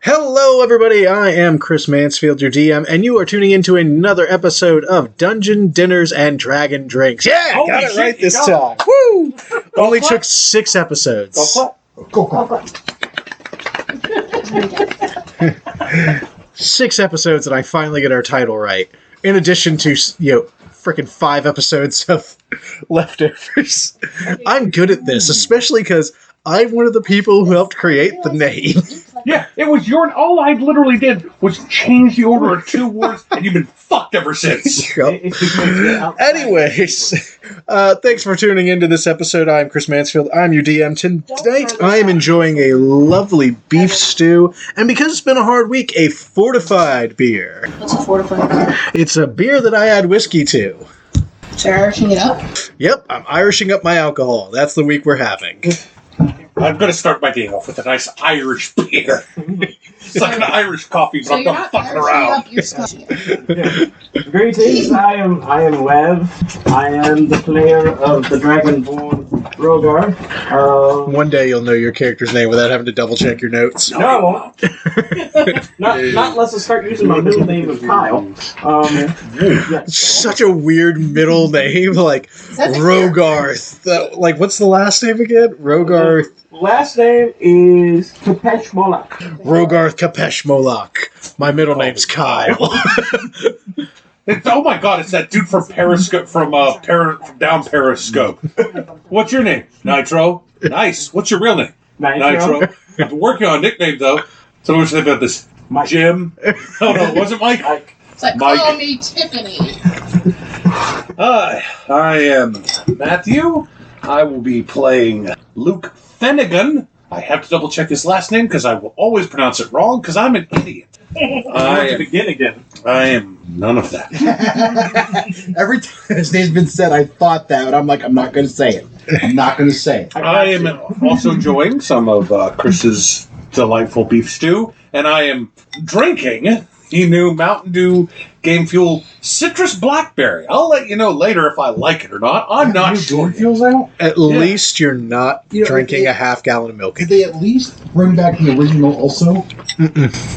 Hello, everybody. I am Chris Mansfield, your DM, and you are tuning into another episode of Dungeon Dinners and Dragon Drinks. Yeah, Holy got it shit, right you this got time. Woo! Only clap. took 6 episodes. Go clap. 6 episodes, and I finally get our title right. In addition to, freaking 5 episodes of leftovers. I'm good at this, especially because I'm one of the people who helped create the name. Yeah, it was your. All I literally did was change the order of 2 words, and you've been fucked ever since. Anyways, thanks for tuning into this episode. I'm Chris Mansfield. I'm your DM. Tonight, I am enjoying a lovely beef stew, and because it's been a hard week, a fortified beer. What's a fortified beer? It's a beer that I add whiskey to. So you're Irishing it up? Yep, I'm Irishing up my alcohol. That's the week we're having. I'm going to start my day off with a nice Irish beer. It's like an Irish coffee, but So I'm you're not not fucking Irishing around. up your scotch. Greetings, I am Lev. I am the player of the Dragonborn Rogar. One day you'll know your character's name without having to double check your notes. No, I won't. not unless I start using my middle name of Kyle. Such a weird middle name, like That's a Rogarth. What's the last name again? Rogarth. Last name is Kapesh Moloch. Rogarth Kapesh Moloch. My middle name's Kyle. Oh my god, it's that dude from Periscope, from down Periscope. What's your name? Nitro. Nice. What's your real name? Nitro. I've been working on a nickname, though. So what do you think about this? Mike. Jim? No, it wasn't Mike. It's like, Mike. call me Tiffany. Hi, I am Matthew. I will be playing Luke Finnegan. I have to double check his last name because I will always pronounce it wrong because I'm an idiot. To begin again. I am none of that. Every time his name's been said, I thought that, but I'm like, I'm not going to say it. I'm not going to say it. I am also enjoying some of Chris's delightful beef stew, and I am drinking the new Mountain Dew Game Fuel Citrus Blackberry. I'll let you know later if I like it or not. I'm not sure. Feels out? At least you're not drinking a half gallon of milk. Could they at least bring back the original also?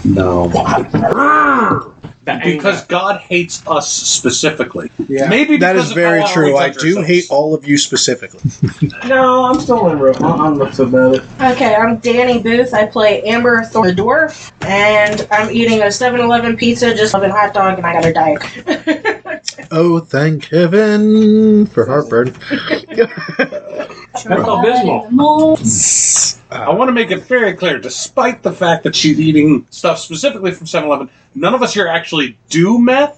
no. Because God hates us specifically. Yeah. Maybe That because is of very how our true. I results do are hate so- all of you specifically. No, I'm still in room. I'm not so bad. Okay, I'm Danny Booth. I play Amber Thorn the Dwarf, and I'm eating a 7-Eleven pizza, just a hot dog, and I got a diet. Oh, thank heaven for heartburn. That's abysmal. I want to make it very clear, despite the fact that she's eating stuff specifically from 7-Eleven, none of us here actually do meth.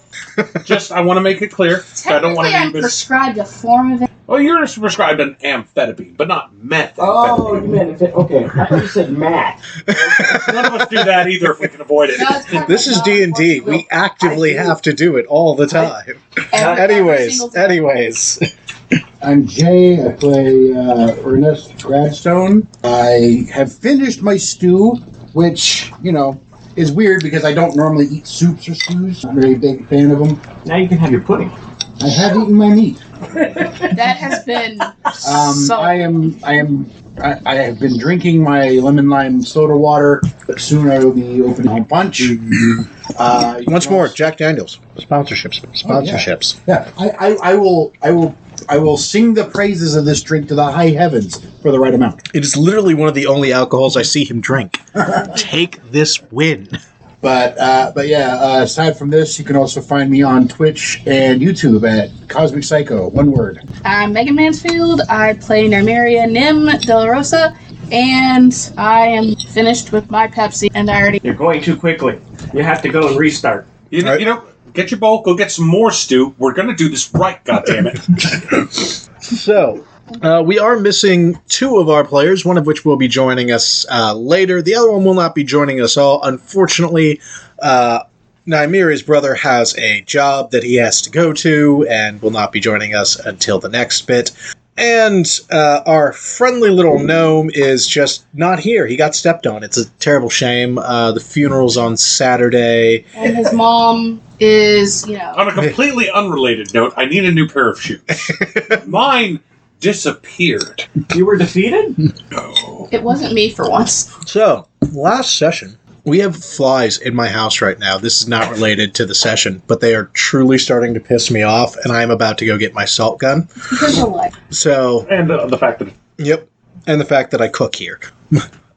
Just, I want to make it clear. I don't want Technically, to I'm be prescribed a form of it. Well, you're prescribed an amphetamine, but not meth. Oh, you meant it. Okay, I thought you said Matt. None of us do that either if we can avoid it. No, it's kind of This like is D&D. We actively have to do it all the time. every single time. Anyways. I'm Jay. I play Ernest Gradstone. I have finished my stew, which, is weird because I don't normally eat soups or stews. I'm a very big fan of them. Now you can have your pudding. I have eaten my meat. That has been I have been drinking my lemon lime soda water, but soon I will be opening my punch. Once more, Jack Daniels. Sponsorships. Yeah, I will sing the praises of this drink to the high heavens for the right amount. It is literally one of the only alcohols I see him drink. Take this win. But aside from this, you can also find me on Twitch and YouTube at Cosmic Psycho. One word. I'm Megan Mansfield. I play Nymeria Nim De La Rosa, and I am finished with my Pepsi, and I already... You're going too quickly. You have to go and restart. You know, get your bowl, go get some more stew. We're going to do this right, goddammit. So, we are missing 2 of our players, one of which will be joining us later. The other one will not be joining us all. Unfortunately, Nymeria's brother has a job that he has to go to and will not be joining us until the next bit. And our friendly little gnome is just not here. He got stepped on. It's a terrible shame. The funeral's on Saturday. And his mom is, On a completely unrelated note, I need a new pair of shoes. Mine disappeared. You were defeated? No. It wasn't me for once. So, last session, We have flies in my house right now. This is not related to the session, but they are truly starting to piss me off, and I am about to go get my salt gun. Because of what? So, And the fact that yep. And the fact that I cook here.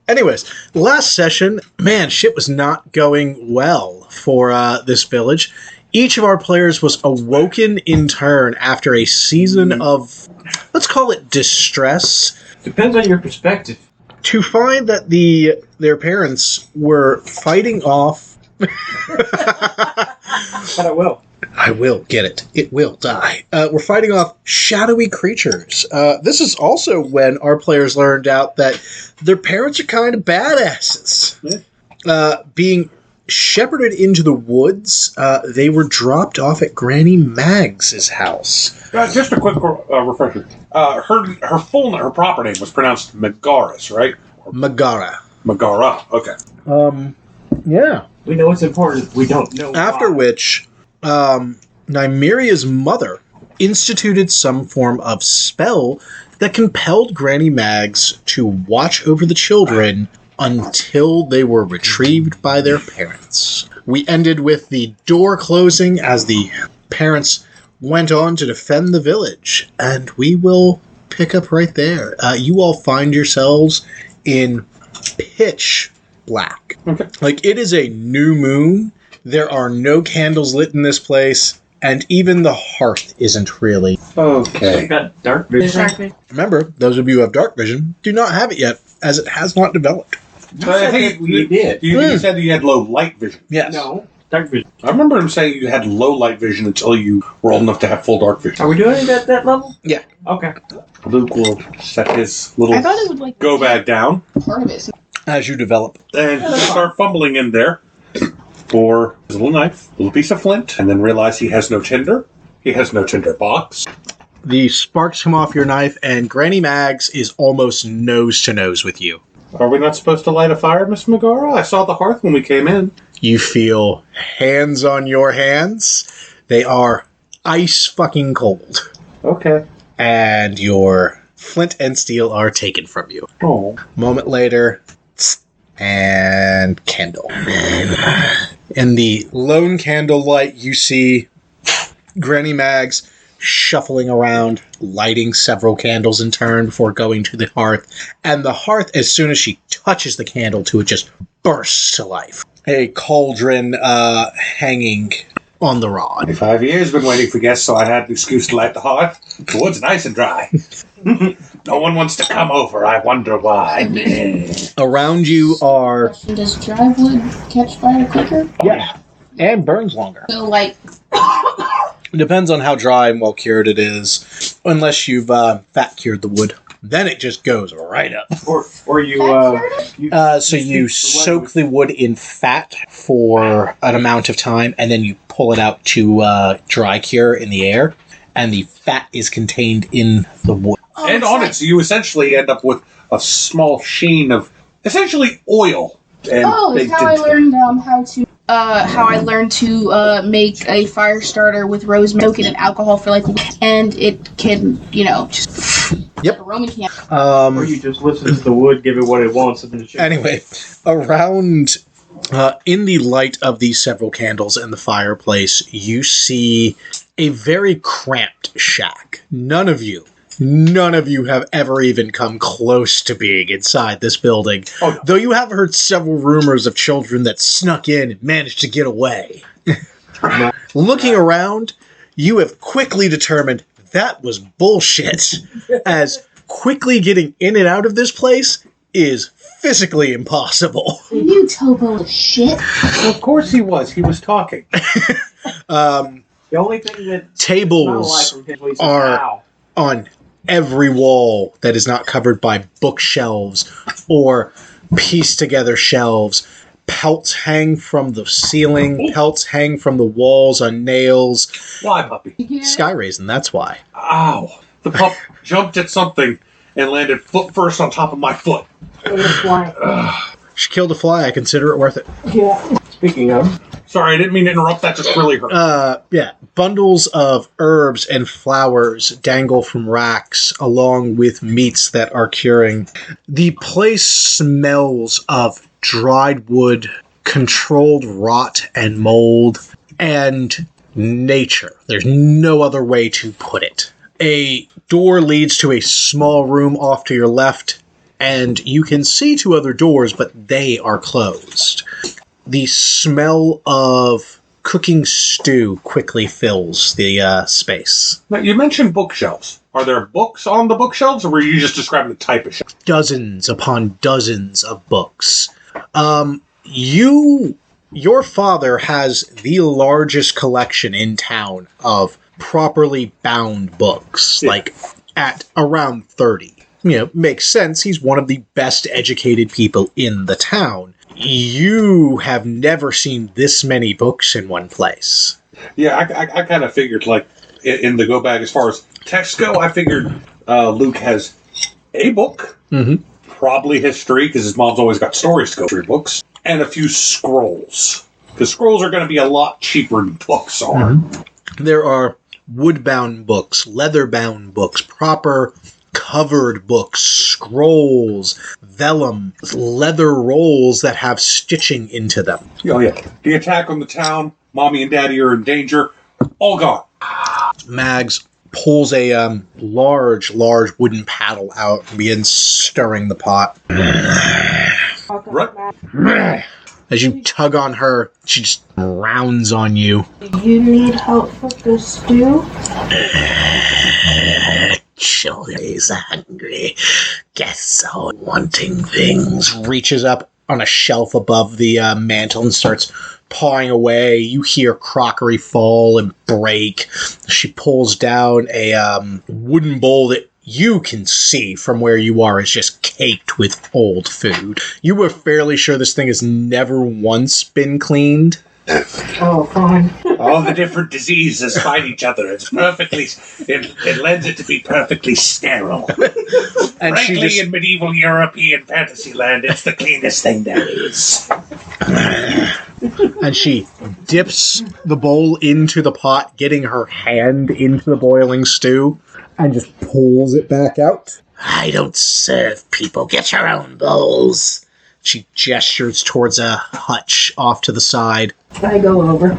Anyways, last session, man, shit was not going well for this village. Each of our players was awoken in turn after a season of, let's call it distress, Depends on your perspective. to find that their parents were fighting off. But I will. I will get it. It will die. We're fighting off shadowy creatures. This is also when our players learned out that their parents are kind of badasses. Being shepherded into the woods, they were dropped off at Granny Mags's house. just a quick refresher. Her proper name was pronounced Megaris, right? Megara. Megara. Okay. Yeah. We know it's important. We don't know After why. which, Nymeria's mother instituted some form of spell that compelled Granny Mags to watch over the children until they were retrieved by their parents. We ended with the door closing as the parents went on to defend the village, and we will pick up right there. You all find yourselves in pitch black. Okay. Like, it is a new moon. There are no candles lit in this place, and even the hearth isn't really. You Okay. got dark vision. Remember, those of you who have dark vision do not have it yet, as it has not developed. So I think We did. you said you had low light vision. Yes. No, dark vision. I remember him saying you had low light vision until you were old enough to have full dark vision. Are we doing it at that level? Yeah. Okay. Luke will set his little I thought it would like go bag down part of it. As you develop. and just start fumbling in there for his little knife, little piece of flint, and then realize he has no tinder. He has no tinder box. The sparks come off your knife, and Granny Mags is almost nose to nose with you. Are we not supposed to light a fire, Miss Megara? I saw the hearth when we came in. You feel hands on your hands. They are ice fucking cold. Okay. And your flint and steel are taken from you. Oh. Moment later, and candle. In the lone candle light, you see Granny Mags shuffling around, lighting several candles in turn before going to the hearth. And the hearth, as soon as she touches the candle to it, just bursts to life. A cauldron hanging on the rod. 25 years been waiting for guests, so I had an excuse to light the hearth. The wood's nice and dry. No one wants to come over. I wonder why. Around you are... Does dry wood catch fire quicker? Yeah. And burns longer. So, like, It depends on how dry and well cured it is. Unless you've fat cured the wood. Then it just goes right up. Or you So you soak the wood in fat for an amount of time, and then you pull it out to dry cure in the air, and the fat is contained in the wood. And on it, so you essentially end up with a small sheen of essentially oil. And oh, it's baked how I into it. learned how I learned to make a fire starter with rosemary, soak it in alcohol for like a week, and it can, just Yep. a Roman can. or you just listen to the wood, give it what it wants, and then it Anyway, around in the light of these several candles and the fireplace, you see a very cramped shack. None of you have ever even come close to being inside this building, Oh, no. though you have heard several rumors of children that snuck in and managed to get away. Looking around, you have quickly determined that was bullshit, as quickly getting in and out of this place is physically impossible. You topo of shit. Well, of course he was. He was talking. The only thing that Tables are on every wall that is not covered by bookshelves or pieced together shelves. Pelts hang from the ceiling, pelts hang from the walls on nails. Why, puppy? Sky raisin, that's why. Ow. The pup jumped at something and landed foot first on top of my foot. She killed a fly, I consider it worth it. Speaking of, Sorry, I didn't mean to interrupt. That just really hurt. Yeah, bundles of herbs and flowers dangle from racks along with meats that are curing. The place smells of dried wood controlled rot and mold and nature. There's no other way to put it. A door leads to a small room off to your left, and you can see two other doors, but they are closed. The smell of cooking stew quickly fills the space. Now, you mentioned bookshelves. Are there books on the bookshelves, or were you just describing the type of shelf? Dozens upon dozens of books. Your father has the largest collection in town of properly bound books, like at around 30. Makes sense. He's one of the best educated people in the town. You have never seen this many books in one place. Yeah, I kind of figured, like, in the go bag, as far as texts go, I figured Luke has a book, probably history, because his mom's always got stories to go through books, and a few scrolls. Because scrolls are going to be a lot cheaper than books are. There are wood-bound books, leather-bound books, proper covered books, scrolls, vellum, leather rolls that have stitching into them. Oh, yeah. The attack on the town, Mommy and Daddy are in danger, all gone. Mags pulls a large wooden paddle out and begins stirring the pot. Right. As you tug on her, she just rounds on you. Do you need help with the stew? Children's hungry. Guess so. Wanting things. Reaches up on a shelf above the mantle and starts pawing away. You hear crockery fall and break. She pulls down a wooden bowl that you can see from where you are is just caked with old food. You were fairly sure this thing has never once been cleaned. Oh, fine. All the different diseases fight each other. It's perfectly. It lends it to be perfectly sterile. And she Frankly, just in medieval European fantasy land, it's the cleanest thing there is. and she dips the bowl into the pot, getting her hand into the boiling stew, and just pulls it back out. I don't serve people. Get your own bowls. She gestures towards a hutch off to the side. I go over.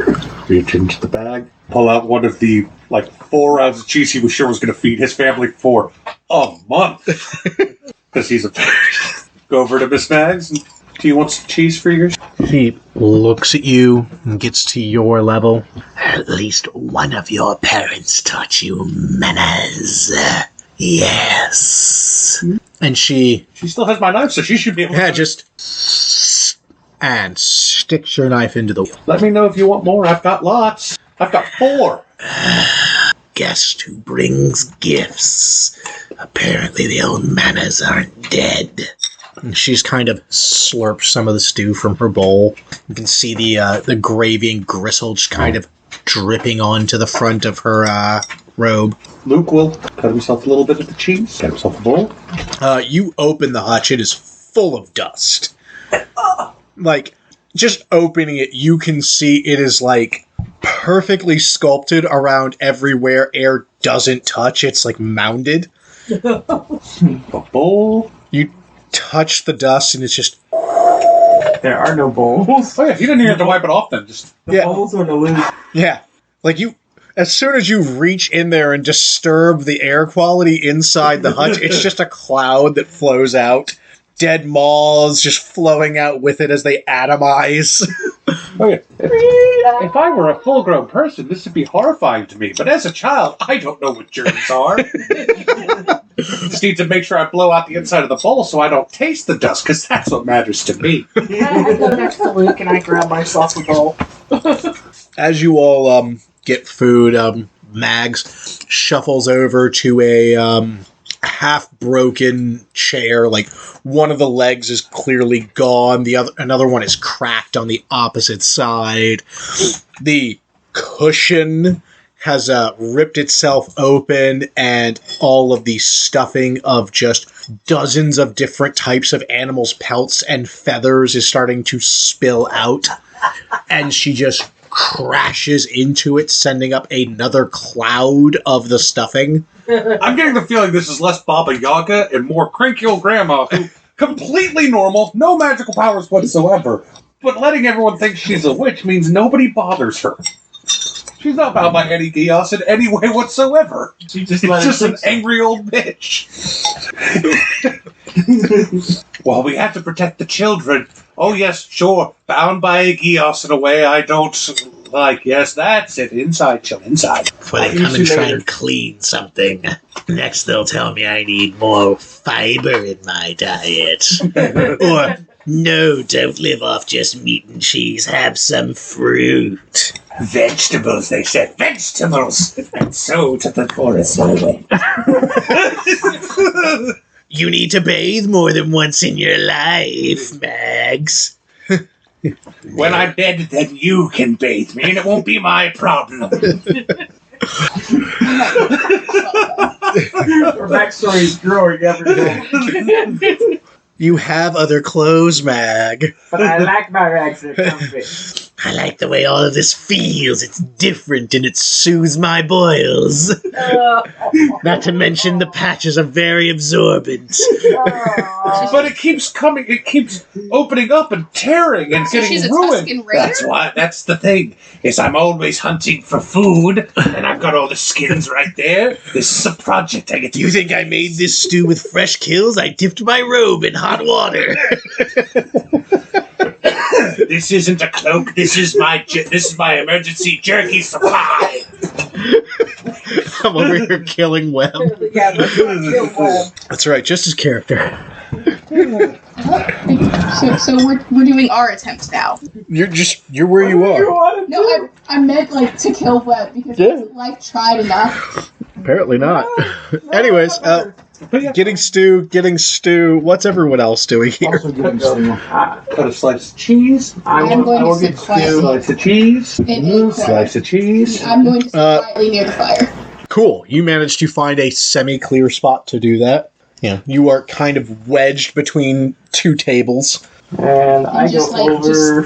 Reach into the bag, pull out one of the, 4 ounces of cheese he was sure was going to feed his family for a month. Because he's a... Go over to Miss Mags. And, do you want some cheese for yours? She looks at you and gets to your level. At least one of your parents taught you manners. Yes. And she still has my knife, so she should be able to... just and sticks your knife into the... Let me know if you want more. I've got lots. I've got 4. Guest who brings gifts. Apparently the old manners aren't dead. And she's kind of slurped some of the stew from her bowl. You can see the gravy and gristle just kind of dripping onto the front of her robe. Luke will cut himself a little bit of the cheese, get himself a bowl. You open the hutch. It is full of dust. Just opening it, you can see it is, perfectly sculpted around everywhere air doesn't touch. It's, mounded. A bowl. You touch the dust, and it's just... There are no bowls. Oh, yeah, you didn't even have to wipe it off then. Just The bowls are the loose. Yeah. As soon as you reach in there and disturb the air quality inside the hutch, it's just a cloud that flows out. Dead moths just flowing out with it as they atomize. Oh, yeah. If I were a full-grown person, this would be horrifying to me. But as a child, I don't know what germs are. Just need to make sure I blow out the inside of the bowl so I don't taste the dust, because that's what matters to me. I go next to Luke and I grab myself a bowl. As you all get food, Mags shuffles over to a half-broken chair. One of the legs is clearly gone. Another one is cracked on the opposite side. The cushion has ripped itself open, and all of the stuffing of just dozens of different types of animals' pelts and feathers is starting to spill out. And she just crashes into it, sending up another cloud of the stuffing. I'm getting the feeling this is less Baba Yaga and more cranky old grandma who, completely normal, no magical powers whatsoever, But letting everyone think she's a witch means nobody bothers her. She's not bound by any Gios in any way whatsoever. She just It's let just it an angry old bitch. Well, we have to protect the children. Oh, yes, sure. Bound by a Gios in a way I don't like. Yes, that's it. Inside, chill, inside. Before they come and try and clean something. Next, they'll tell me I need more fiber in my diet. Or, no, don't live off just meat and cheese. Have some fruit. Vegetables, they said. Vegetables! And so to the forest highway. You need to bathe more than once in your life, Mags. When I'm dead, then you can bathe me, and it won't be my problem. Her backstory is growing every day. You have other clothes, Mag. But I like my rags, they're comfy. I like the way all of this feels. It's different, and it soothes my boils. Not to mention the patches are very absorbent. But it keeps coming, it keeps opening up and tearing and So getting she's a ruined. Tuscan Raider? That's the thing, is I'm always hunting for food, and I've got all the skins right there. This is a project I get to... You think I made this stew with fresh kills? I dipped my robe in hot water. This isn't a cloak. This is my emergency jerky supply. I'm over here killing Web. Yeah, let's go kill Web. That's right, just his character. So we're doing our attempt now. You're where you are. No, I meant like to kill Web because Yeah. like tried enough. Apparently not. Anyways, getting stew. What's everyone else doing here? Also getting stew. Cut a slice of cheese, I I'm going to will sit get quietly stew. slice of cheese, in a corner. slice of cheese. I'm going to sit quietly near the fire. Cool. You managed to find a semi-clear spot to do that. Yeah, you are kind of wedged between two tables. And I go over.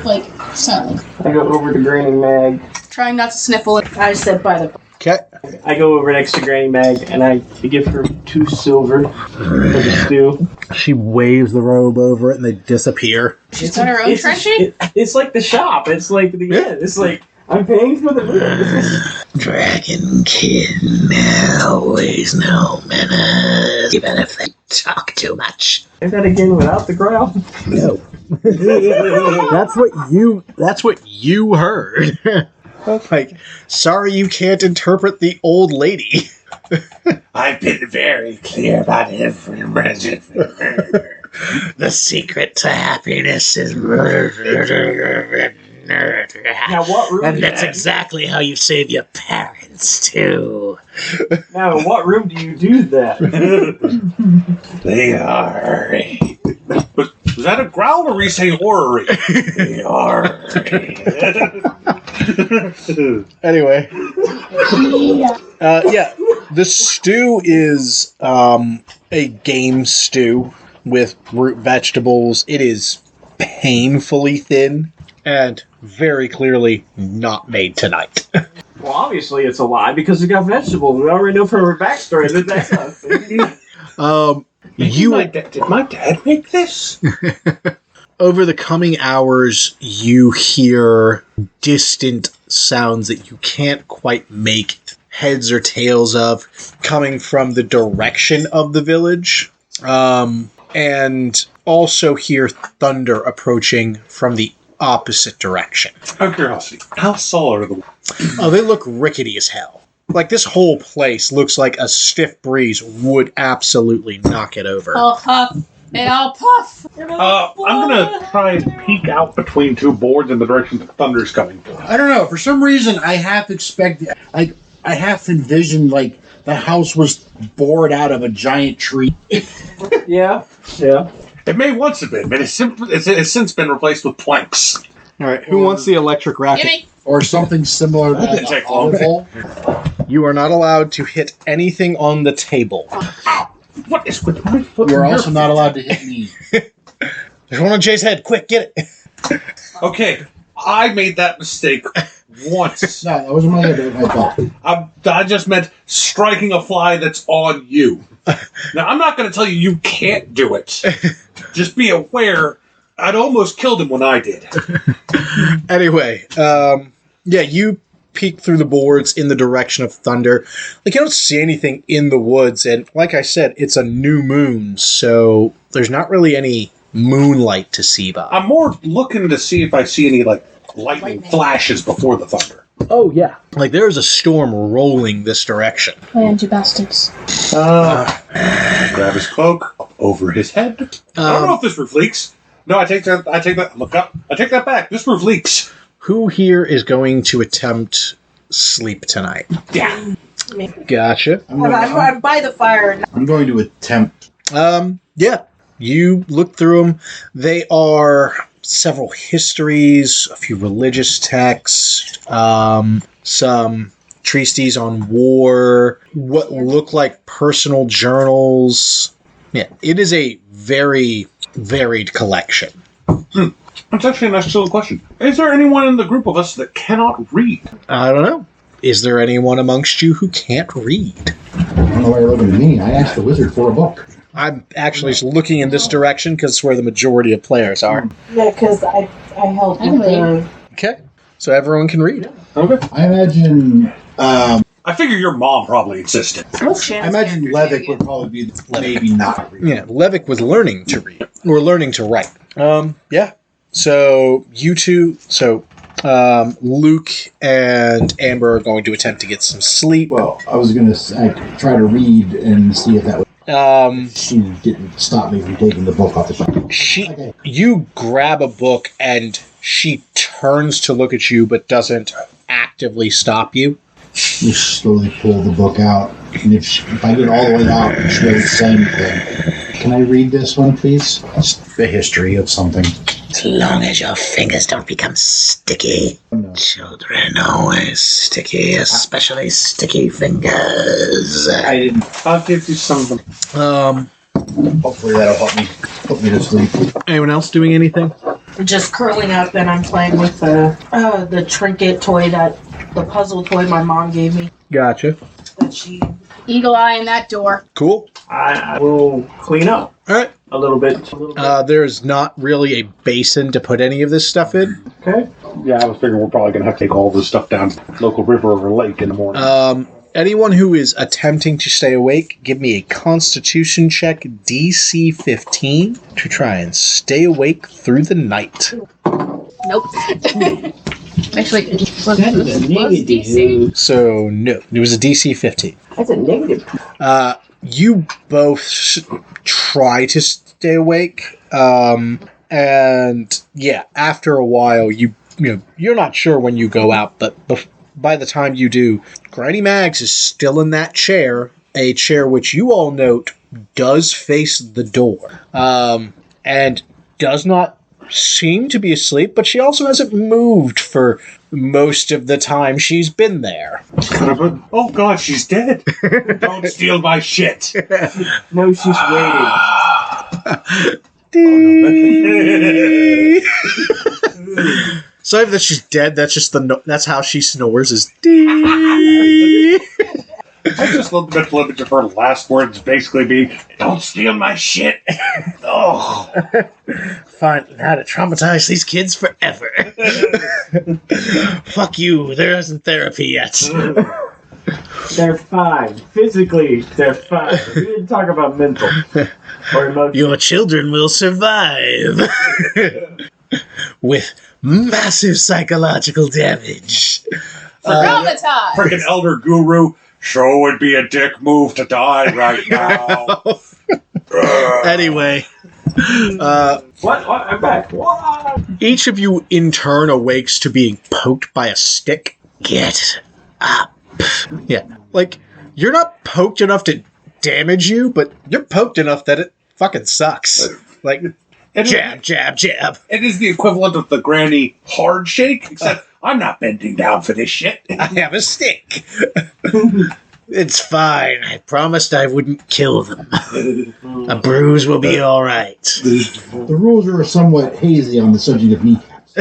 Silently. I go over to Granny Mag. Trying not to sniffle it. I sit by the. Okay. I go over next to Granny Mag and I give her 2 silver for the stew. She waves the robe over it and they disappear. She's done her own trenching? It's like the shop. It's like the end. It's like I'm paying for the food. Dragonkin, always no manners, even if they talk too much. Is that again without the growl? No. That's what you heard. Like, sorry you can't interpret the old lady. I've been very clear about every measure. The secret to happiness is murder. Now what room? And that's exactly how you save your parents, too. Now in what room do you do that? They are. Was that a growl or were you saying orrery? They are. Anyway. Yeah, the stew is a game stew with root vegetables. It is painfully thin and very clearly not made tonight. Well, obviously it's a lie because it got vegetables. We already know from her backstory that that's not a thing. Did my dad make this? Over the coming hours, you hear distant sounds that you can't quite make heads or tails of coming from the direction of the village. And also hear thunder approaching from the opposite direction. Out of curiosity, how solid are the walls? Oh, they look rickety as hell. Like, this whole place looks like a stiff breeze would absolutely knock it over. I'll huff and I'll puff. I'm gonna try and peek out between 2 boards in the direction the thunder's coming from. I don't know. For some reason, I half expect, like, I half envisioned, like, the house was bored out of a giant tree. Yeah. It may once have been, but it's since been replaced with planks. All right, who wants the electric racket? Gimme. Or something similar to didn't take long. You are not allowed to hit anything on the table. What is with my foot? You're also not allowed to hit me. There's one on Jay's head. Quick, get it. Okay, I made that mistake once. No, that wasn't my head. I thought. I just meant striking a fly that's on you. Now, I'm not going to tell you you can't do it. Just be aware I'd almost killed him when I did. Anyway, yeah, you peek through the boards in the direction of thunder. Like, you don't see anything in the woods, and like I said, it's a new moon, so there's not really any moonlight to see by. I'm more looking to see if I see any, like, lightning flashes before the thunder. Oh, yeah. Like, there's a storm rolling this direction. Land, you bastards. Grab his cloak over his head. I don't know if this roof leaks. No, I take that. Look up. I take that back. This roof leaks. Who here is going to attempt sleep tonight? Yeah. Gotcha. I'm by the fire. I'm going to attempt. Yeah. You look through them. They are several histories, a few religious texts, some treatises on war, what look like personal journals. Yeah, it is a very varied collection. That's actually a nice little question. Is there anyone in the group of us that cannot read? I don't know. Is there anyone amongst you who can't read? I don't know why you're looking at me. I asked the wizard for a book. I'm actually just looking in this direction because it's where the majority of players are. Yeah, because I helped with the... Okay, so everyone can read. Okay. I imagine. I figure your mom probably insisted. I imagine Levick would probably be maybe not reading. Yeah, Levick was learning to read, or learning to write. Yeah. So you two, Luke and Amber are going to attempt to get some sleep. Well, I was going to try to read and see if that would. She didn't stop me from taking the book off the shelf. You grab a book and she turns to look at you, but doesn't actively stop you. You slowly pull the book out, and if I get all the way out, she doesn't say anything. Can I read this one, please? It's the history of something. As long as your fingers don't become sticky. No. Children always sticky, especially sticky fingers. I didn't. I'll give you some of them. Hopefully that'll help me put me to sleep. Anyone else doing anything? Just curling up, and I'm playing with the trinket toy the puzzle toy my mom gave me. Gotcha. That she... Eagle eye in that door. Cool. I will clean up All right. a little bit. There's not really a basin to put any of this stuff in. Okay. Yeah, I was figuring we're probably going to have to take all this stuff down local river or lake in the morning. Anyone who is attempting to stay awake, give me a Constitution check DC 15 to try and stay awake through the night. Nope. Actually, That's a negative. So, no. It was a DC 15. That's a negative. You both try to stay awake, and yeah, after a while, you're not sure when you go out, but by the time you do, Granny Mags is still in that chair, a chair which you all note does face the door, and does not seem to be asleep, but she also hasn't moved for most of the time she's been there. Oh God, she's dead! Don't steal my shit! No, she's waiting. Sorry that she's dead. That's just that's how she snores. Is dee. I just love the mental image of her last words basically being, "Don't steal my shit." Oh, Find how to traumatize these kids forever. Fuck you, there isn't therapy yet. They're fine. Physically, they're fine. We didn't talk about mental or emotional. Your children will survive. With massive psychological damage. Traumatized. freaking elder guru! Sure would be a dick move to die right now. Anyway, What? I'm back. What? each of you in turn awakes to being poked by a stick. Get up. Yeah, like you're not poked enough to damage you, but you're poked enough that it fucking sucks. Like jab, jab, jab. It is the equivalent of the granny hard shake, except I'm not bending down for this shit. I have a stick. It's fine. I promised I wouldn't kill them. A bruise will be all right. The rules are somewhat hazy on the subject of kneecaps.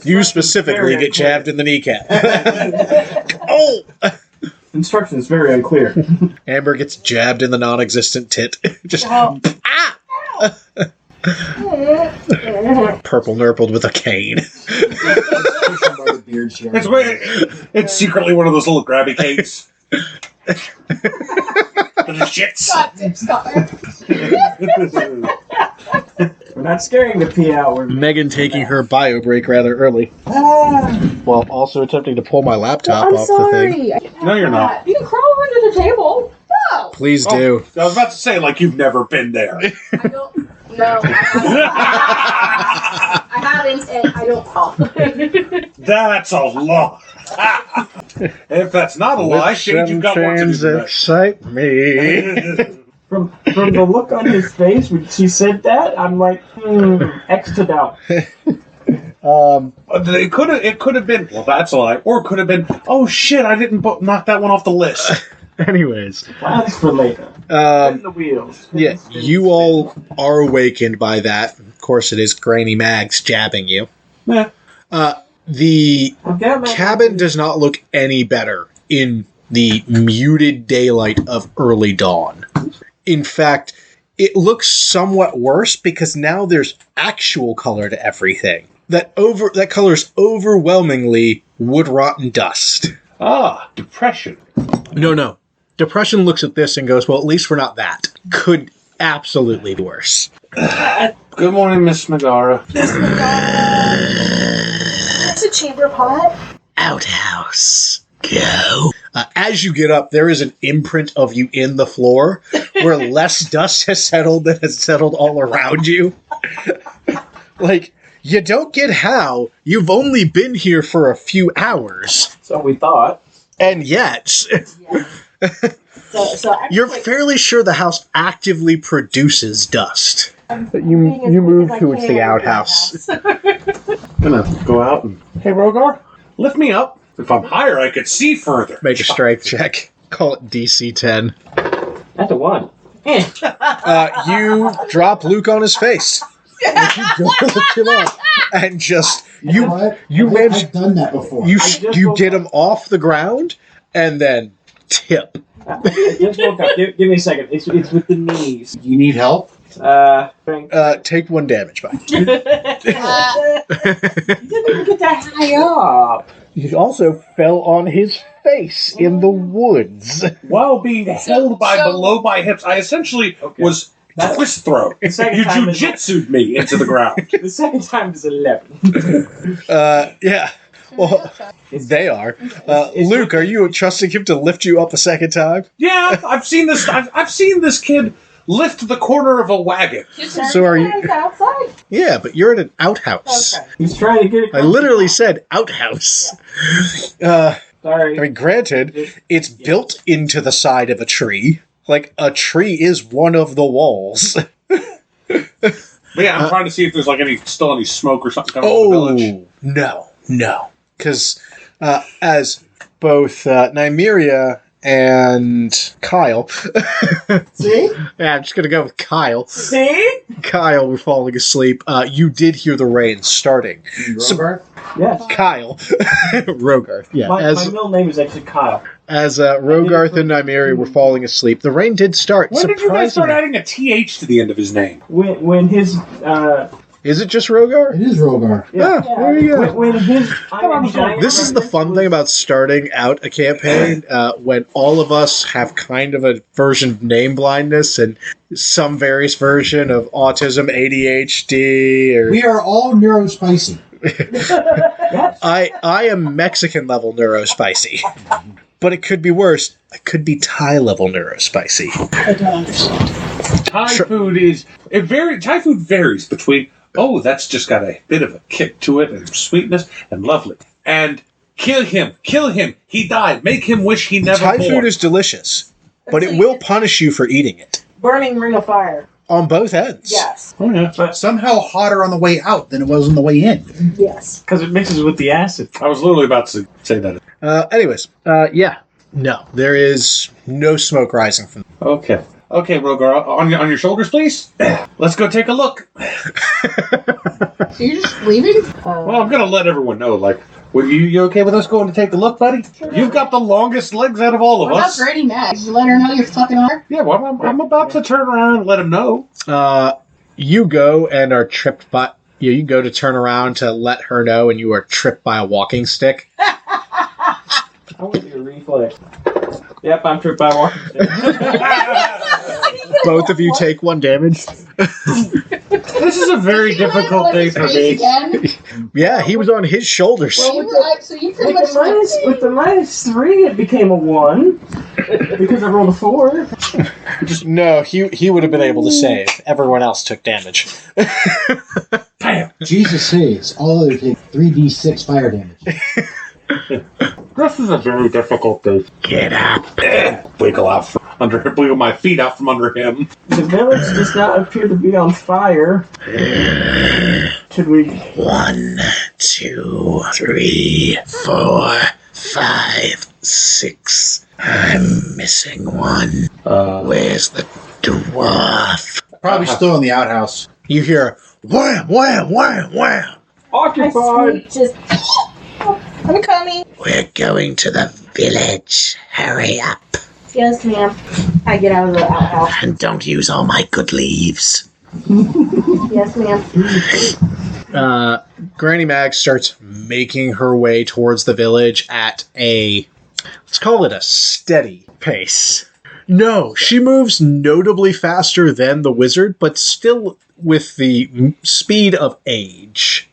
You specifically get jabbed in the kneecap. Oh! Instructions very unclear. Amber gets jabbed in the non-existent tit. Just Oh. ah! Purple nurpled with a cane. It's secretly one of those little grabby cakes. The shits. We're not scaring the pee out. We're Megan taking her bio break rather early, while also attempting to pull my laptop off the thing. No, you're not. You can crawl under the table. No. Please do. I was about to say, like, you've never been there. I don't. No, I haven't, and I don't crawl. That's a lie. If that's not a lie, Shade, you've got work to do Trains tonight. excite me. from the look on his face when she said that, I'm like, X to doubt. It could have been, well, that's a lie. Or it could have been, oh shit, I didn't knock that one off the list. Anyways, Plans for later. In the wheels. yeah, you all are awakened by that. Of course, it is Granny Mags jabbing you. Yeah. The I've got my cabin does not look any better in the muted daylight of early dawn. In fact, it looks somewhat worse because now there's actual color to everything. That color's overwhelmingly wood rot and dust. Ah, depression. No. Depression looks at this and goes, well, at least we're not that. Could absolutely be worse. Good morning, Miss Megara. It's a chamber pot. Outhouse. Go. As you get up, there is an imprint of you in the floor where less dust has settled than has settled all around you. Like, you don't get how. You've only been here for a few hours. So we thought. And yet, So you're fairly sure the house actively produces dust. You you move towards the outhouse. I'm gonna go out and, hey, Rogar, lift me up. If I'm higher, I could see further. Make a strength check. Call it DC 10. That's a 1. You drop Luke on his face. You lift him up and just You know what? you manage. I've done that before. You just you woke get up. him off the ground and then tip. I just woke up. Give me a second. It's with the knees. You need help? Take 1 damage back. You didn't even get that high up. He also fell on his face in the woods. While being held by below my hips, I essentially was twist throw. The second You time is- jujitsu'd me into the ground. The second time is 11. Yeah. Well, they are. It's- Luke, are you trusting him to lift you up a second time? Yeah, I've seen this. I've seen this kid lift the corner of a wagon. So are you? outside? Yeah, but you're in an outhouse. Okay. He's trying to get it. I literally said outhouse. Sorry. I mean, granted, it's built into the side of a tree. Like, a tree is one of the walls. But yeah, I'm trying to see if there's like still any smoke or something coming from the village. No. Because as both Nymeria and Kyle... See? Yeah, I'm just going to go with Kyle. See? Kyle were falling asleep. You did hear the rain starting. Rogar? Yes. Kyle. Rogarth. Yeah. My As middle name is actually Kyle. Rogarth and Nymeria were falling asleep, the rain did start. When did you guys start surprisingly. adding a TH to the end of his name? When his Is it just Rogar? It is Rogar. Yeah, there you go. when his This is the fun thing about starting out a campaign when all of us have kind of a version of name blindness and some various version of autism, ADHD, or We are all neurospicy. I am Mexican level neurospicy, but it could be worse. I could be Thai level neurospicy. I don't understand. Thai food Thai food varies between, oh, that's just got a bit of a kick to it and sweetness and lovely. And kill him, he died, make him wish he never Thai born. food is delicious, but it will punish you for eating it Burning ring of fire. on both ends. Yes. Oh, yeah. Somehow hotter on the way out than it was on the way in. Yes. because it mixes with the acid. I was literally about to say that. Anyways, yeah. No, there is no smoke rising from. Okay, Rogar, on your shoulders, please. Let's go take a look. So you're just leaving? Well, I'm gonna let everyone know. Like, you okay with us going to take a look, buddy? You've got the longest legs out of all of What about us. Granny Mags? Did you let her know you're fucking her? Yeah, well, I'm about to turn around and let him know. You go and are tripped by. You go to turn around to let her know, and you are tripped by a walking stick. I want to do a reflex. Yep, I'm tripped by a walking stick. Both of you take 1 damage. This is a very difficult day for me. Again? Yeah, he was on his shoulders. So you pretty much With the -3, it became a 1 because I rolled a 4. No, he would have been able to save. Everyone else took damage. Bam! Jesus saves. All other take 3d6 fire damage. This is a very difficult day. Get up. Wiggle out from under him. Wiggle my feet out from under him. The village does not appear to be on fire. Should we? 1, 2, 3, 4, 5, 6. I'm missing 1. Where's the dwarf? Probably still in the outhouse. You hear wham, wham, wham, wham. Occupied. Just. I'm coming. We're going to the village. Hurry up. Yes, ma'am. I get out of the outhouse. And don't use all my good leaves. Yes, ma'am. Granny Mag starts making her way towards the village at a, let's call it a steady pace. No, she moves notably faster than the wizard, but still with the speed of age.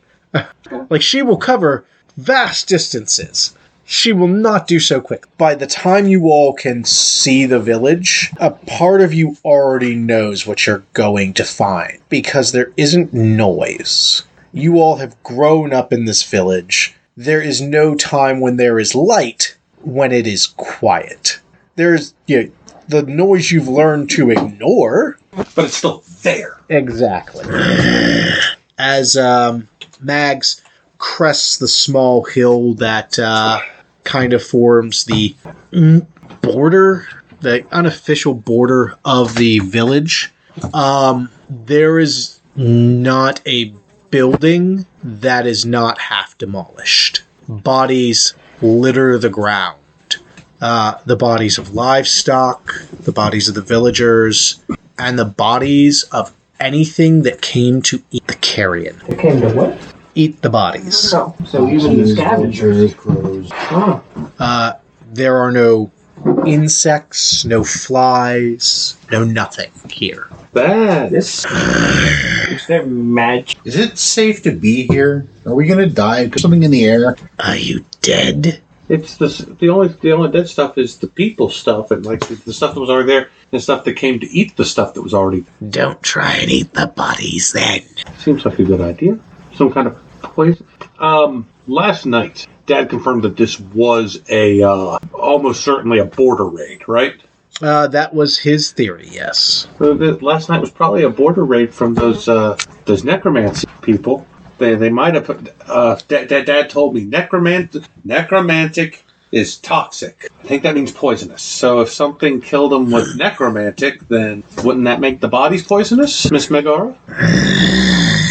Like, she will cover vast distances. She will not do so quick. By the time you all can see the village, a part of you already knows what you're going to find, because there isn't noise. You all have grown up in this village. There is no time when there is light when it is quiet. There's the noise you've learned to ignore. But it's still there. Exactly. As Mags crests the small hill that kind of forms the border, the unofficial border of the village, there is not a building that is not half demolished. Bodies litter the ground. The bodies of livestock, the bodies of the villagers, and the bodies of anything that came to eat the carrion. It came to what? Eat the bodies. No. So even the scavengers. Crows. Oh. There are no insects, no flies, no nothing here. Bad. This. Is there magic? Is it safe to be here? Are we gonna die? Something in the air? Are you dead? It's the only dead stuff is the people stuff, and like the stuff that was already there, and stuff that came to eat the stuff that was already there. Don't try and eat the bodies then. Seems like a good idea. Some kind of poison. Last night, Dad confirmed that this was a almost certainly a border raid, right? That was his theory, yes. So last night was probably a border raid from those necromancy people. They might have put. Dad told me necromantic is toxic. I think that means poisonous. So if something killed them with necromantic, then wouldn't that make the bodies poisonous, Miss Megara?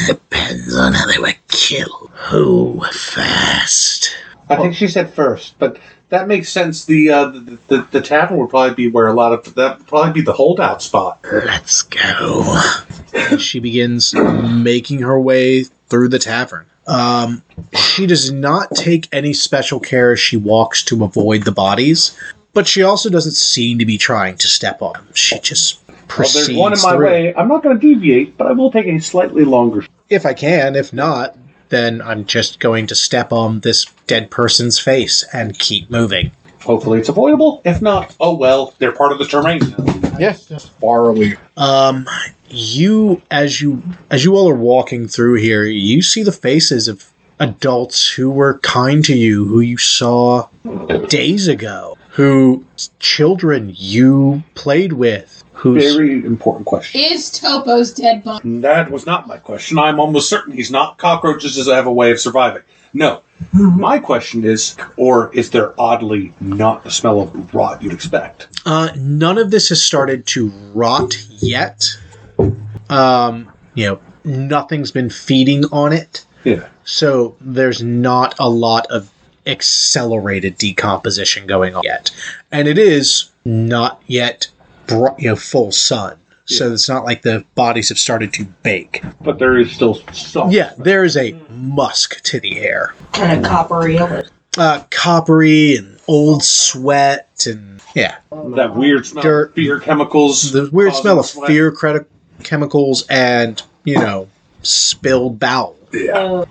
Depends on how they were killed. Who first? I think she said first, but that makes sense. The tavern would probably be where a lot of that would probably be the holdout spot. Let's go. She begins making her way through the tavern. She does not take any special care as she walks to avoid the bodies, but she also doesn't seem to be trying to step on them. She just proceeds There's one in my through. way. I'm not going to deviate, but I will take a slightly longer. If I can, if not, then I'm just going to step on this dead person's face and keep moving. Hopefully it's avoidable. If not, oh well, they're part of the terrain now. Yeah. Just far away. You as you all are walking through here, you see the faces of adults who were kind to you, who you saw days ago, children you played with, Very important question. Is Topo's dead body? That was not my question. I'm almost certain he's not. Cockroaches have a way of surviving. No. My question is, or is there oddly not the smell of rot you'd expect? None of this has started to rot yet. Nothing's been feeding on it. Yeah. So there's not a lot of accelerated decomposition going on yet. And it is not yet full sun. so it's not like the bodies have started to bake. But there is still some. Yeah, there is a musk to the air. Kind of coppery. Coppery and old sweat and, yeah. That weird smell Dirt. of fear chemicals. The weird causing smell of sweat. fear chemicals and, spilled bowel. Yeah.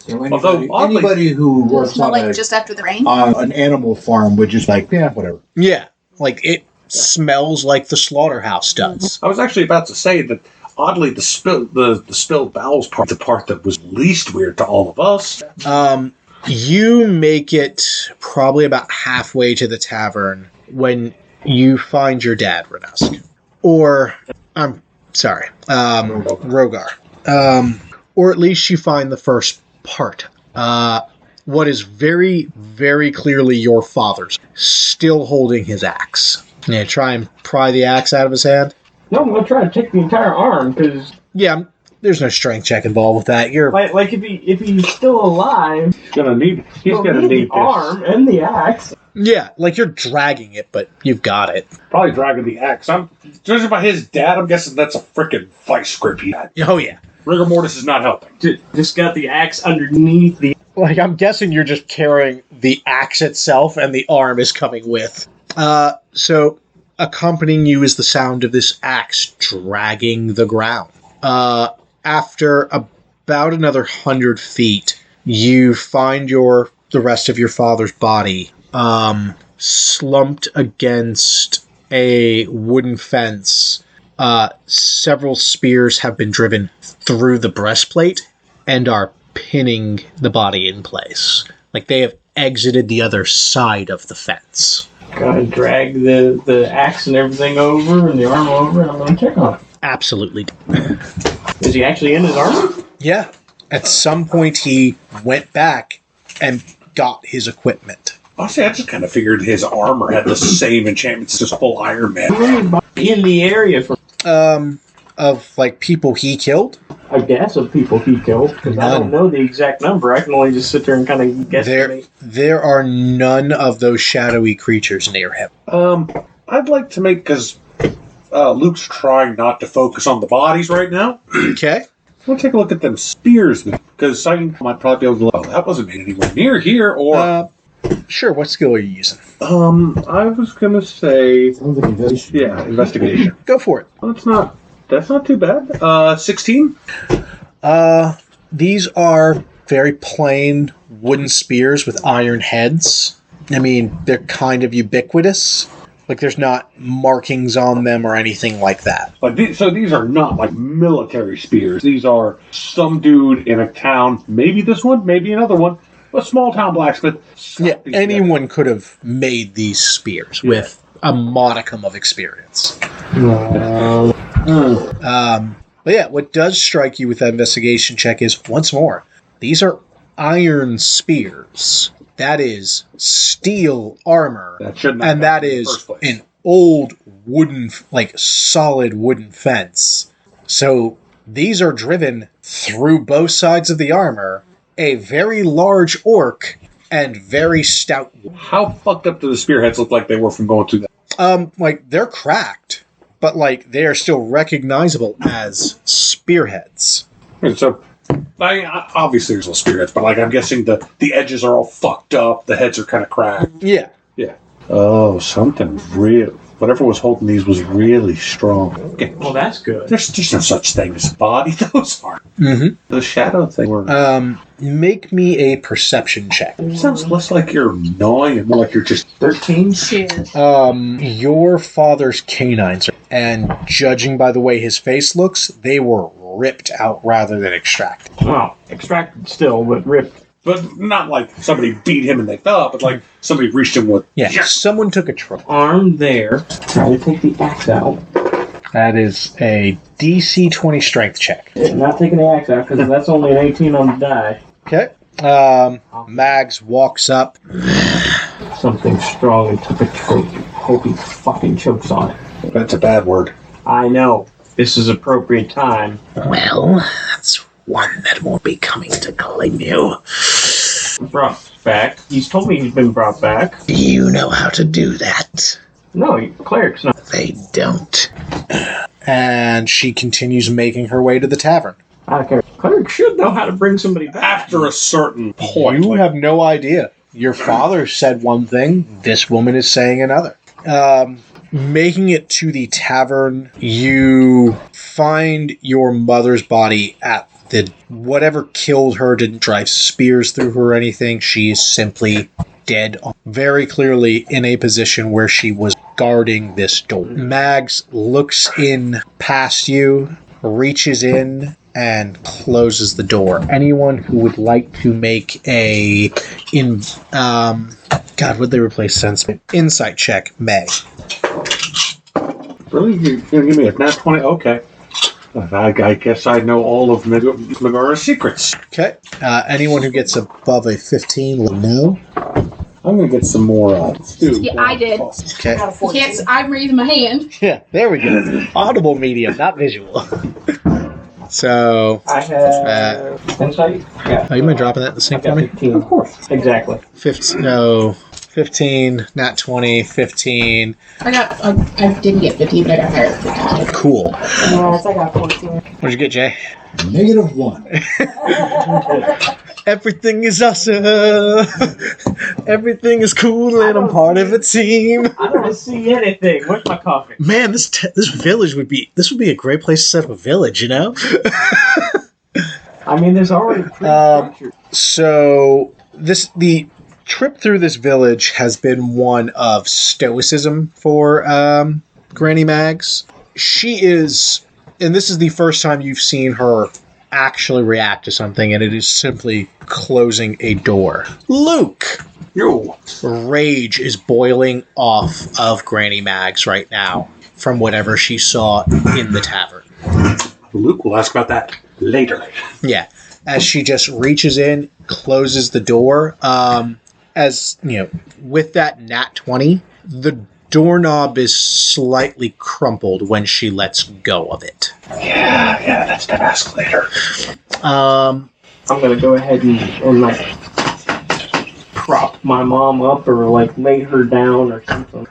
Anybody, oddly- anybody who Does it works smell on, like a, just after the rain? on an animal farm would just like, yeah, whatever. Yeah, like it smells like the slaughterhouse does. I was actually about to say that oddly the spilled bowels part, the part that was least weird to all of us. You make it probably about halfway to the tavern when you find your dad, Renusk. Or, I'm sorry, Rogar. Or at least you find the first part. What is very, very clearly your father's, still holding his axe. Yeah, try and pry the axe out of his hand. No, I'm gonna try to take the entire arm because, Yeah, there's no strength check involved with that. You're like if he's still alive, He's gonna need he'll the the arm and the axe. yeah, like you're dragging it, but you've got it. Probably dragging the axe. I'm judging by his dad. I'm guessing that's a freaking vice grip he had. Oh yeah. Rigor mortis is not helping. Just got the axe underneath the. Like, I'm guessing you're just carrying the axe itself and the arm is coming with. So, accompanying you is the sound of this axe dragging the ground. After about another 100 feet, you find the rest of your father's body slumped against a wooden fence. Several spears have been driven through the breastplate and are pinning the body in place. Like they have exited the other side of the fence. Gotta drag the axe and everything over and the arm over, and I'm gonna check on it. Absolutely. Is he actually in his armor? Yeah. At some point, he went back and got his equipment. Honestly, I just kind of figured his armor had the same enchantments as full Iron Man. In the area from, Of, like, people he killed. I guess, of people he killed, because I don't know the exact number. I can only just sit there and kind of guess. There are none of those shadowy creatures near him. I'd like to make, because Luke's trying not to focus on the bodies right now. Okay. I want to take a look at them spears, because Simon might probably be able to. Oh, that wasn't made anywhere near here. Or Sure, what skill are you using? I was gonna say, Sounds like investigation. yeah, investigation. Go for it. Well, that's not too bad. 16. These are very plain wooden spears with iron heads. I mean, they're kind of ubiquitous. Like, there's not markings on them or anything like that. So these are not like military spears. These are some dude in a town. Maybe this one, maybe another one. A small town blacksmith. Yeah, anyone could have made these spears with a modicum of experience. But yeah, what does strike you with that investigation check is, once more, these are iron spears. That is steel armor. That shouldn't have And that happened in the is first place. an old wooden, like solid wooden fence. So these are driven through both sides of the armor. A very large orc and very stout. How fucked up do the spearheads look like they were from going through that? Like they're cracked, but like they are still recognizable as spearheads. And so, obviously there's no spearheads, but like I'm guessing the edges are all fucked up. The heads are kind of cracked. Yeah. Yeah. Oh, something real. Whatever was holding these was really strong. Okay. Well, that's good. There's no such thing as a body. Those are Mm-hmm. the shadow thing. Were Make me a perception check. sounds less like you're gnawing and more like you're just 13. Shit. Your father's canines, and judging by the way his face looks, they were ripped out rather than extracted. Well, extracted still, but ripped. But not like somebody beat him and they fell, but like somebody reached him with. Yeah, someone took a try. Arm there. Try to take the axe out. That is a DC 20 strength check. Not taking the axe out because that's only an 18 on the die. Okay. Mags walks up. Something strong and took a choke. Hope he fucking chokes on it. That's a bad word. I know. This is appropriate time. Well, that's one that won't be coming to claim you. Brought back. He's told me he's been brought back. You know how to do that. No, clerics, no. They don't. And she continues making her way to the tavern. I don't care. Clerics should know how to bring somebody back. After a certain point. You have no idea. Your father said one thing, this woman is saying another. Making it to the tavern, you find your mother's body at the... Whatever killed her didn't drive spears through her or anything. She is simply dead. Very clearly in a position where she was guarding this door. Mags looks in past you, reaches in, and closes the door. Anyone who would like to make a... God, would they replace sense? Insight check, may. Really? You're going to give me a nat 20? Okay. I guess I know all of Megaura's secrets. Okay. Anyone who gets above a 15 will know. I'm going to get some more stew. Yeah, I did. Okay. Yes, I'm raising my hand. Yeah, there we go. Audible medium, not visual. So, I have insight. Yeah. you mind dropping that in the same I got for me? 15. Of course. Exactly. 15, nat 20, 15. I didn't get 15, but I got higher than 15. Cool. Yes, I got 14. What'd you get, Jay? -1. Everything is awesome. Everything is cool, and I'm part of a team. I don't see anything. Where's my coffee? Man, this village would be a great place to set up a village, you know? I mean, there's already pre-structured. So the trip through this village has been one of stoicism for Granny Mags. She is, and this is the first time you've seen her actually react to something, and it is simply closing a door. Luke! Yo. Rage is boiling off of Granny Mags right now from whatever she saw in the tavern. Luke will ask about that later. Yeah. As she just reaches in, closes the door. As, you know, with that nat 20, the doorknob is slightly crumpled when she lets go of it. Yeah, that's to ask later. I'm gonna go ahead and like prop my mom up or like lay her down or something.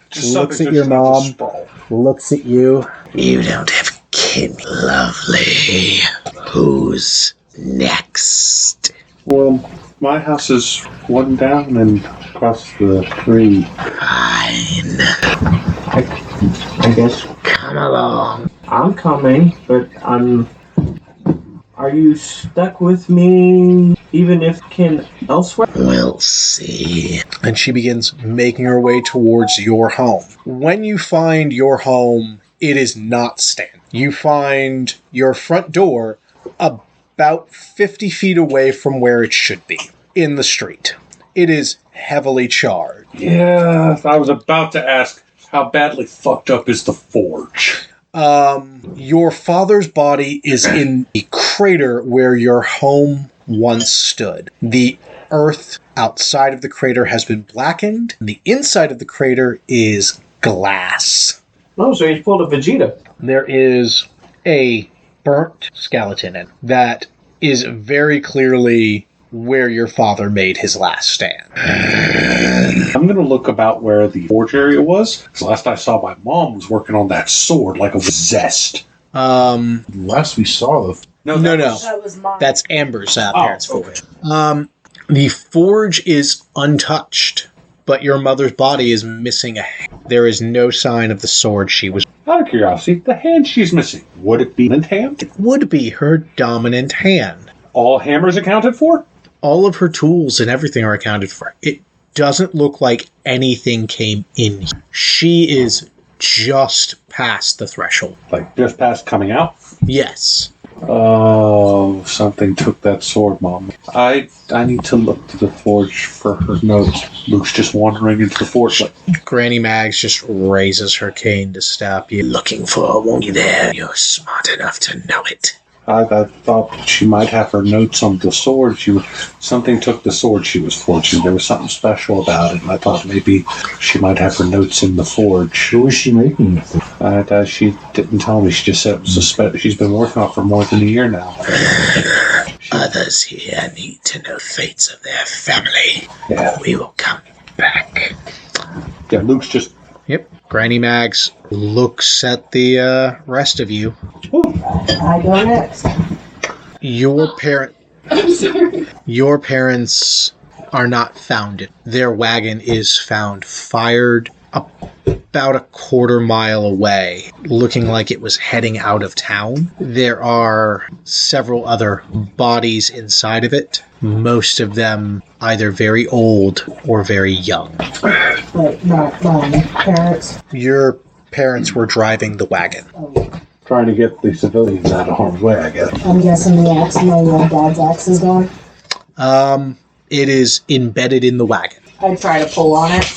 Just Looks something at your just not to mom. sprawl. Looks at you. You don't have kin. Lovely. Who's next? Well, my house is one down and across the street. Fine. I guess Come along. I'm coming, but Are you stuck with me, even if kin elsewhere? We'll see. And she begins making her way towards your home. When you find your home, it is not standing. You find your front door about 50 feet away from where it should be, in the street. It is heavily charred. Yeah, I was about to ask, how badly fucked up is the forge? Your father's body is in the crater where your home once stood. The earth outside of the crater has been blackened, and the inside of the crater is glass. No, so he's pulled a Vegeta. There is a burnt skeleton in that is very clearly where your father made his last stand. I'm going to look about where the forge area was, because last I saw my mom was working on that sword like a zest. Last we saw the No. That was mine. That's Amber's parents' okay. forge. The forge is untouched, but your mother's body is missing a hand. There is no sign of the sword she was. Out of curiosity, the hand she's missing, would it be an hand? It would be her dominant hand. All hammers accounted for? All of her tools and everything are accounted for. It doesn't look like anything came in. She is just past the threshold. Like, just past coming out? Yes. Oh, something took that sword, Mom. I need to look to the forge for her notes. Luke's just wandering into the forge like, Granny Mags just raises her cane to stop you. Looking for a woman there. You're smart enough to know it. I thought she might have her notes on the sword. Something took the sword she was forging. There was something special about it, and I thought maybe she might have her notes in the forge. Who was she making it for? She didn't tell me. She just said it was she's been working on it for more than a year now. Others here need to know fates of their family. Yeah. We will come back. Yeah, Luke's just. Yep. Granny Mags looks at the rest of you. I go next. Your parents are not found. Their wagon is found fired about a quarter mile away, looking like it was heading out of town. There are several other bodies inside of it, most of them either very old or very young. But not my parents. Your parents were driving the wagon. Trying to get the civilians out of harm's way, I guess. I'm guessing the axe, my dad's axe is gone. It is embedded in the wagon. I try to pull on it.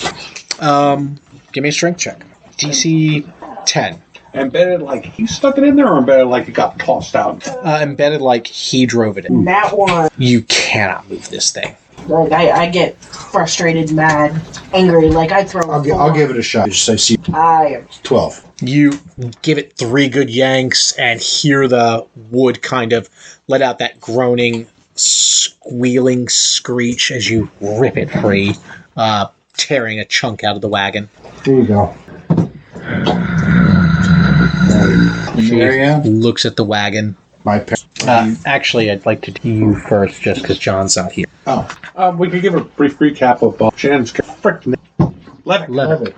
Give me a strength check. DC 10. Embedded like he stuck it in there, or embedded like it got tossed out? Embedded like he drove it in. That one. You cannot move this thing. Like, I get frustrated, mad, angry. Like, I throw I'll give it a shot. Just I see I 12. You give it 3 good yanks and hear the wood kind of let out that groaning, squealing screech as you rip it free, tearing a chunk out of the wagon. There you go. Maria, Looks at the wagon. my parents. Actually, I'd like to do you first just because John's not here. We could give a brief recap of Shannon's character. Levick.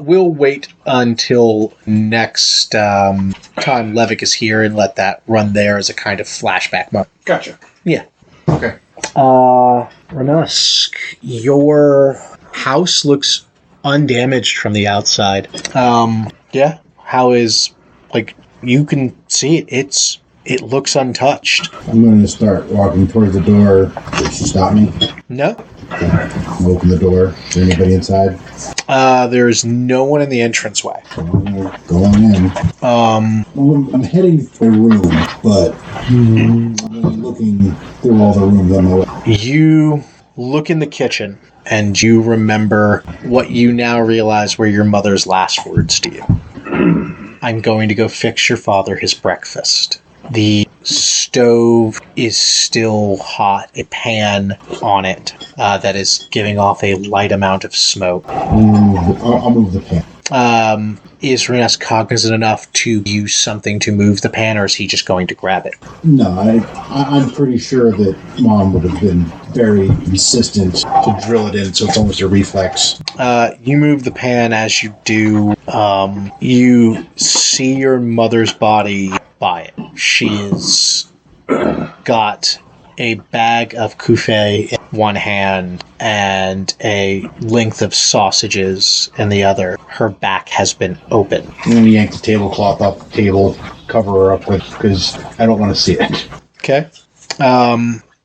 We'll wait until next time Levick is here and let that run there as a kind of flashback moment. Gotcha. Yeah. Okay. Renusk, your house looks undamaged from the outside. Yeah. How is, like, you can see it. It looks untouched. I'm going to start walking towards the door. Did she stop me? No. Open the door. Is there anybody inside? There's no one in the entranceway. Going in. I'm heading for a room, but I'm looking through all the rooms on my way. You look in the kitchen and you remember what you now realize were your mother's last words to you. I'm going to go fix your father his breakfast. The stove is still hot, a pan on it that is giving off a light amount of smoke. I'll move the pan. Is Renas cognizant enough to use something to move the pan, or is he just going to grab it? No, I'm pretty sure that Mom would have been very insistent to drill it in, so it's almost a reflex. You move the pan. As you do, you see your mother's body by it. She's got a bag of couffee in one hand and a length of sausages in the other. Her back has been open. I'm going to yank the tablecloth off the table, cover her up with, because I don't want to see it. Okay.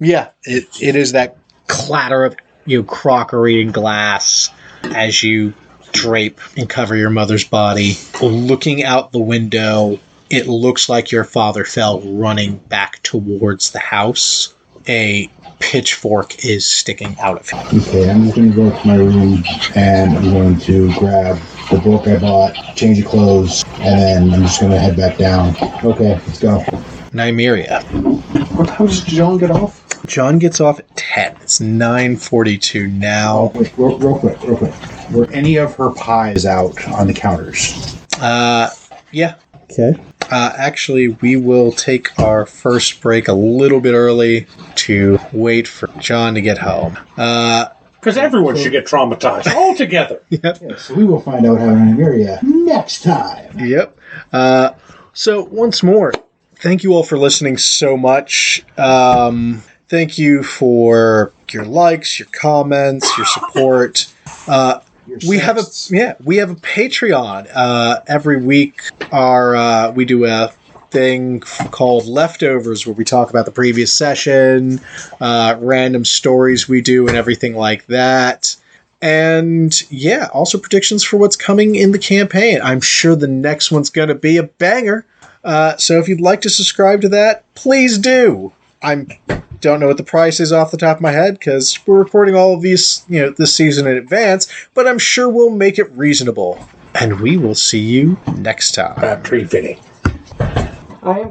Yeah, it is that clatter of crockery and glass as you drape and cover your mother's body. Looking out the window, it looks like your father fell running back towards the house. A pitchfork is sticking out of him. Okay, I'm just going to go to my room, and I'm going to grab the book I bought, change of clothes, and then I'm just going to head back down. Okay, let's go. Nymeria. What time does John get off? John gets off at 10. It's 9:42 now. Wait, real quick. Were any of her pies out on the counters? Yeah. Okay. Actually, we will take our first break a little bit early to wait for John to get home. Because everyone should get traumatized all together. Yeah, so we will find out how Nymeria next time. Yep. So once more, thank you all for listening so much. Thank you for your likes, your comments, your support. We have a Patreon. Every week, we do a thing called Leftovers, where we talk about the previous session, random stories we do, and everything like that. And yeah, also predictions for what's coming in the campaign. I'm sure the next one's going to be a banger. So if you'd like to subscribe to that, please do. I don't know what the price is off the top of my head because we're recording all of these, this season in advance, but I'm sure we'll make it reasonable. And we will see you next time. Tree fitting. I am